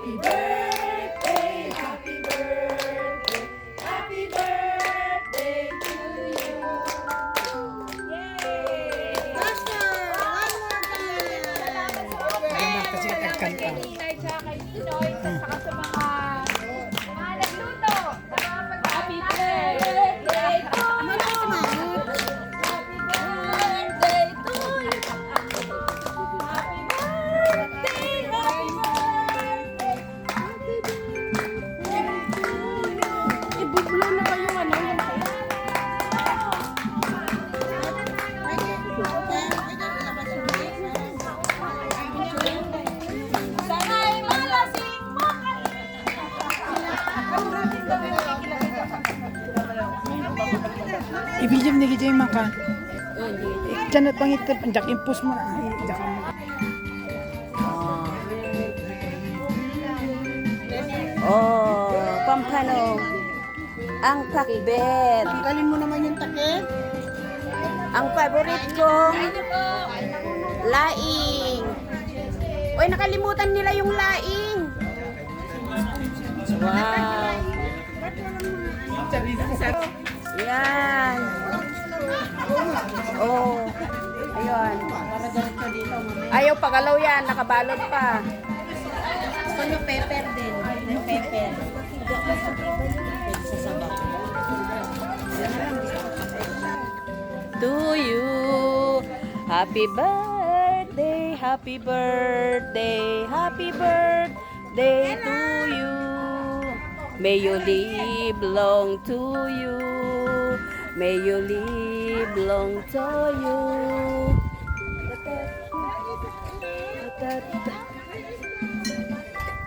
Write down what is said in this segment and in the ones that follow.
Happy birthday, happy birthday, happy birthday to you. Yay! Faster! One more time! Salamat kasi kay Ninay tsaka kay Ninoy at saka sa mga nagluto. Happy birthday to Malakas you. mangot. Happy birthday to you. Happy birthday, happy birthday, happy birthday to you. Ibublo na kayo ano yung Sana'y malasing mo kami. Ibigyan ni Gijay makan. Diyan at pangitip, jak impus mo na. Jak mo. Oh, pampano. Ang pakbet. Tanggalin mo naman yung takip. Ang favorite kong laing. Uy, nakalimutan nila yung laing. Wow. Yan. Oh. Ayun. Ayaw pagalaw yan. Nakabalot pa. Gusto nyo pepper din. May pepper. To you. Happy birthday, happy birthday, happy birthday to you. May you live long to you. May you live long to you.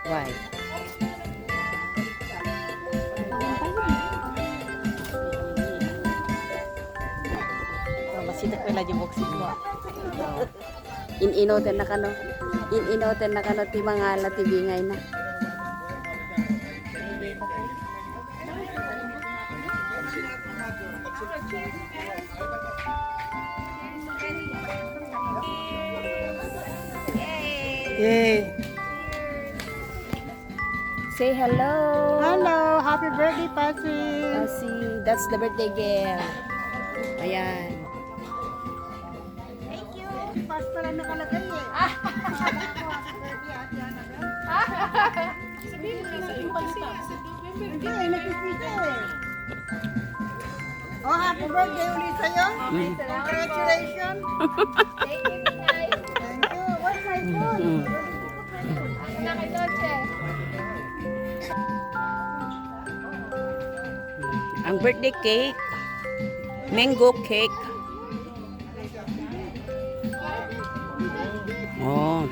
Why? Masitak pala yung oxygen mo. Ininoten na kano. Ininoten na kano ti mga latibingay na. Yay! Say hello. Hello! Happy birthday, Patsy! See, that's the birthday girl. Ayan. Thank you! Pas pala nakalagay eh. Sabihin mo na sa iyo kasi Hindi eh, nakikita eh. Oh, happy birthday ulit sa'yo. Congratulations. Thank you, Ninay. Thank you. What's my food? Ano na kay Dolce? Ang birthday cake. Mango cake. Oh.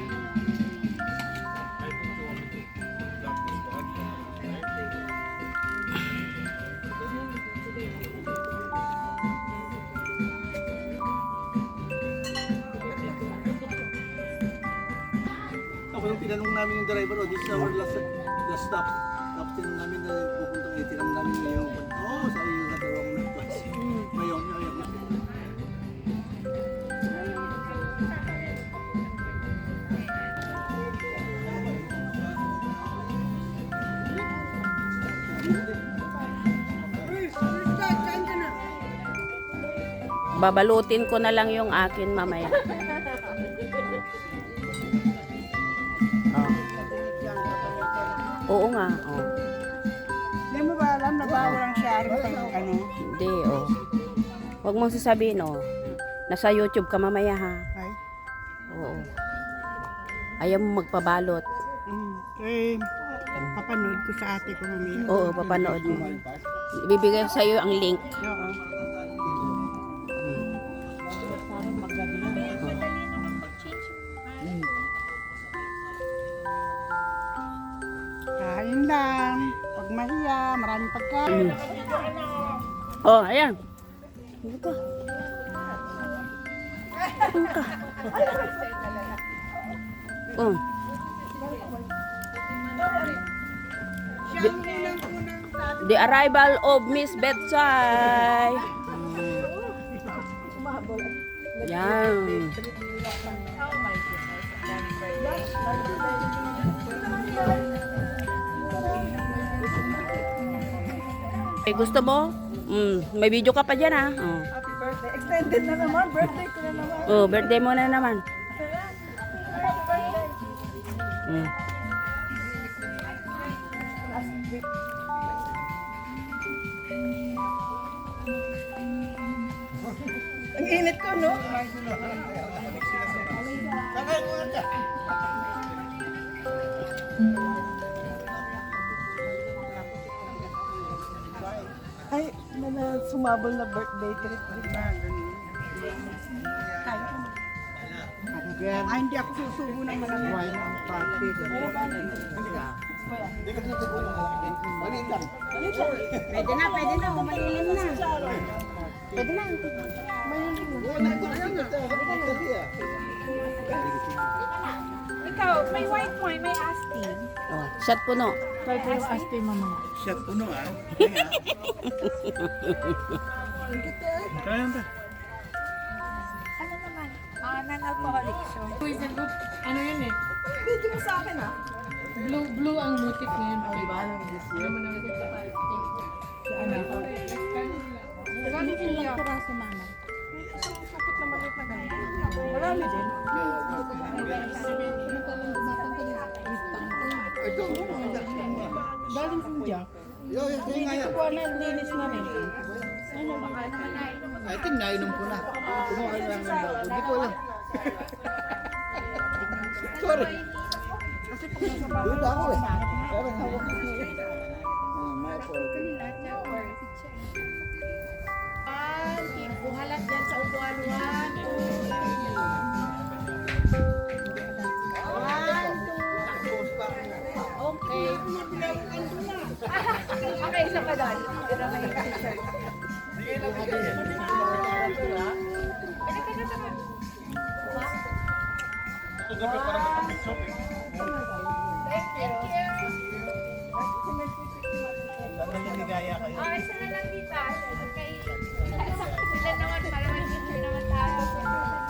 Ako yung tinanong namin yung driver, this is our last stop. Tapos tinanong namin na pupuntang tinanong namin yung sabi yung nagkaroon ng class. Ngayon. Babalutin ko na lang yung akin mamaya. Oh. Oo nga. Oh. Hindi mo ba alam na bawal ang sharing pag ano? Hindi, oh. Huwag mong sasabihin, oh. Nasa YouTube ka mamaya, ha? Ay. Oo. Ayaw mo magpabalot. Eh, papanood ko sa ate ko mamaya. Oo, papanood mo. Ibibigay ko sa'yo ang link. Oo. Kain lang. Pag mahiya, maraming pagkain. Oh, ayan. Ano ka? Ano ka? Oh. The arrival of Miss Betsay. Yan. Eh, gusto mo? May video ka pa dyan ah. Oh. Happy birthday. Extended na naman. Birthday ko na naman. Oh, birthday mo na naman. Happy birthday. Mm. Ang init ko, no? Ay, sumabol na birthday trip. Ay, hindi ako susubo ng malamig. Why na ang party? Pwede na, malilim na. Pwede na. Ikaw, may white wine, may asti. Oh, shot puno. Try ko yung asti mamaya. Shot puno ah. Ano naman? Non-alcoholic so. Poison root, ano yun eh? Video mo sa akin, ah. Blue ang motif ngayon. Okay ba? Ano mo naman ito? Gano'n ilang piraso, mama? Sakot na maliit na ganito. Marami din. Galing India. Dito po na, linis na rin. I think nainom ko na. Kumuha ka lang ng bago. Hindi ko alam. Sorry. Duda ako eh. Parang hawak ko. My fault. Buhalat dyan sa upuan-uan. Okay. Okay, isa pa doon. Pero may picture. Thank you. Okay, sila lang dito. Okay. Sila naman para may picture naman tayo.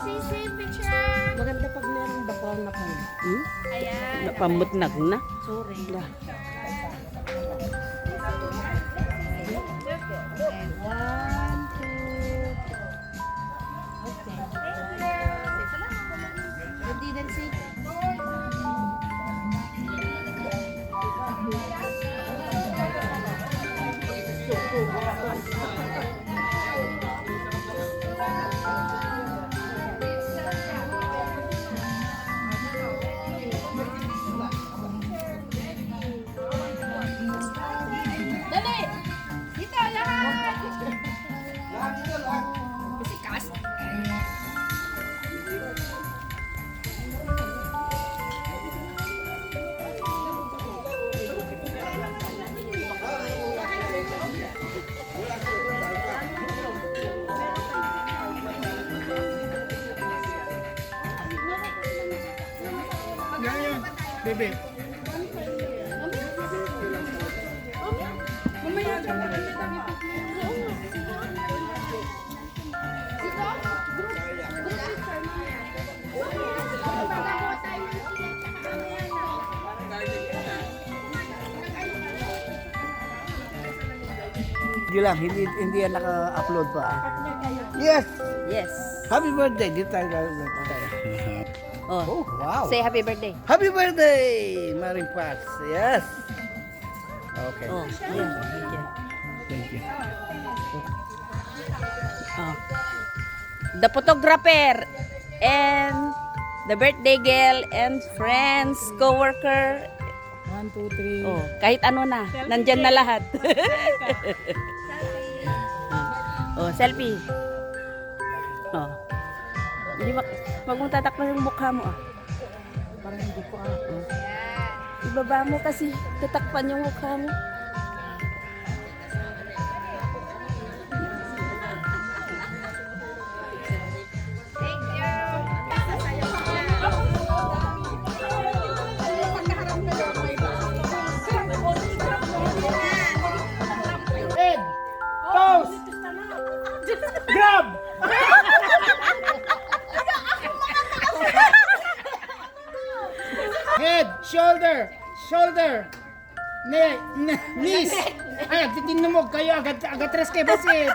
Sisi, picture! Maganda pag merong bakal na kung. Ayan. Napamutnag na. Sorry. And 1, 2. Okay. You didn't see? Dali! Dito, lahat! Sikas? Yan. Bebe. Hindi lang, hindi yan naka-upload pa. Yes! Yes. Happy birthday! Dito tayo. Oh. Oh, wow! Say happy birthday. Happy birthday, Maring Pats! Yes! Okay. Oh, yeah. Thank you. Thank you. Oh. The photographer and the birthday girl and friends, co-worker. 1, 2, 3. Oh, kahit ano na, nandyan na lahat. Oh, selfie. Oh. Hindi ba, wag mong tatakpan yung mukha mo ah. Parang hindi ko alam. Ibaba mo kasi, tatakpan yung mukha mo. Thank you. Head! Toes! Grab! Head! Shoulder! Shoulder! Miss! Ay, titignan mo kayo, agad tres kayo basit.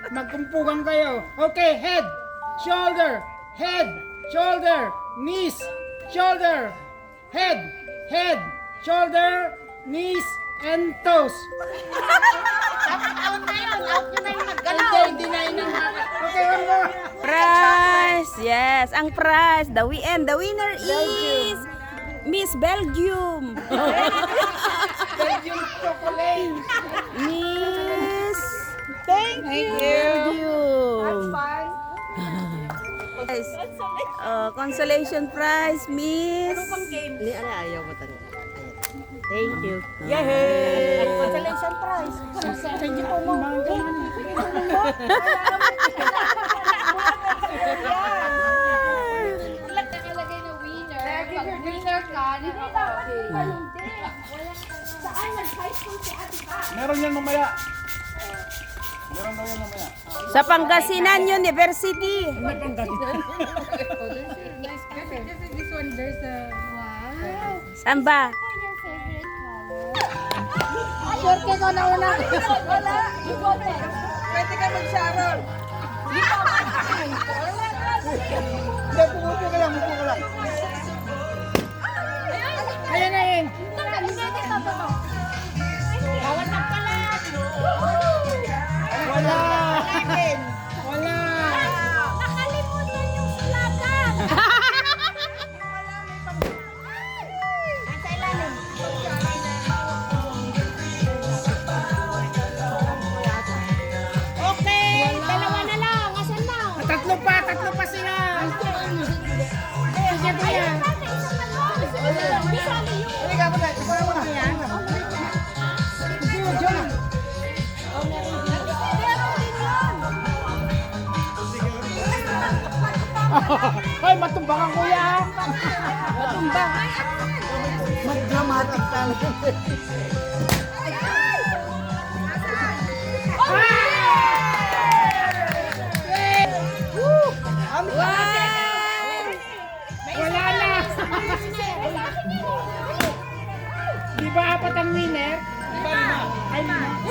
Magkumpugan kayo. Okay, head, shoulder, knees, shoulder, head, shoulder, knees, and toes. Hindi na yun ang okay, one more. Prize! Yes, ang prize. The winner is Miss Belgium. Belgium chocolate. Miss. Thank you. Belgium. Guys, consolation prize, Miss. Hindi, ayaw mo talaga. Thank you. Yay! Consolation prize. Hindi po mo. Nakalagay na winner. Pag winner ka, nakaka-okay. Saan nag-high school si Ate Ba? Meron yan mamaya. Meron daw yan mamaya. Sa Pangasinan University. This one, there's a... Wow. Saan ba? Sure ka ko na una. Wala. Ibote. Pwede ka mag-sharon. Hindi, pupo ka lang. Ayan na yun. Wala. Nakalimutan yung slatan. Okay, dalawa na lang. Asan na? Tatlo pa sila. Sige po yan. Halika mo tayo. Ikaw mo na. Diyan. Hoy, matumbang ang kuya. Matumbang. Mag-dramatic talaga. Wala na. Di ba apat ang winner? Ay, malay mo.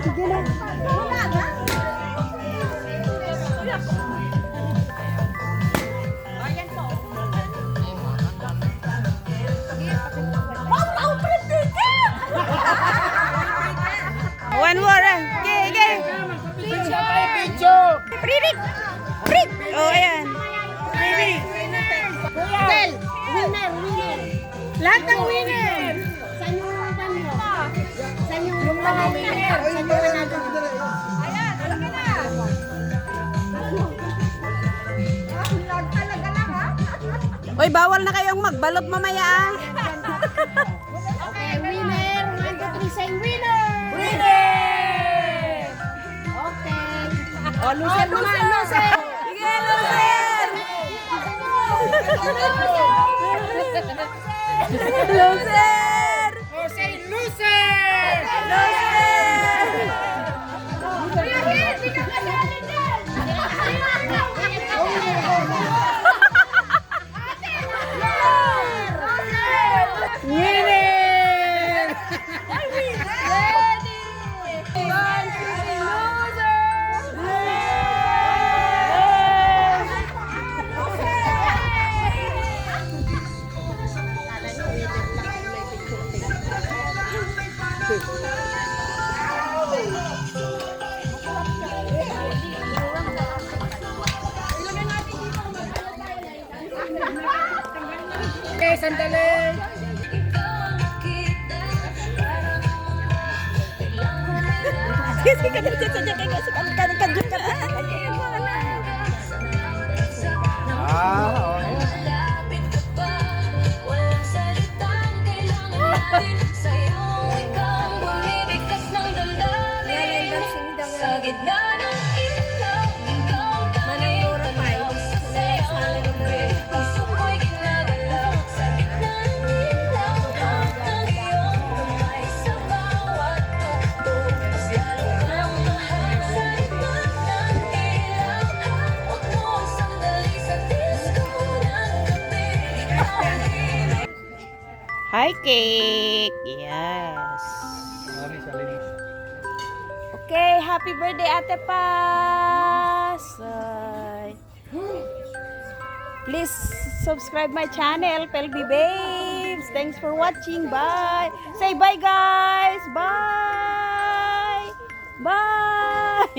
Sige na. Wala na? One more. Okay. Picture. Pririk. Prik. Oh, ayan. Lahat ng winner. Saan yung banyo? Saan yung mga winner? Saan yung nanalo? Ayan, talaga na. Lahat talaga lang ha? Oy, bawal na kayong magbalot mamaya ah. Okay, winner. 1, 2, 3, say winner. Winner! Okay. Oh, loser naman, loser. Sige, loser. Loser. Oh, say loser. Loser. Kuya Gil, di ka kasali dyan. Winner! Okay, sandali. Sige, kadali sa dyan kayo. Kadali ka. Sa gitna ng ilaw, ikaw pa rin sa'yo ay puso ko'y ginagalaw. Sa gitna ng ilaw, ang iyong kamay sa bawat tuktok. Mas lalong kang mahal sa iba. Hi, cake! Yes. Marami sa linis. Okay, happy birthday, Ate Paz! Please subscribe my channel, Pelby Babes. Thanks for watching. Bye. Say bye, guys. Bye. Bye.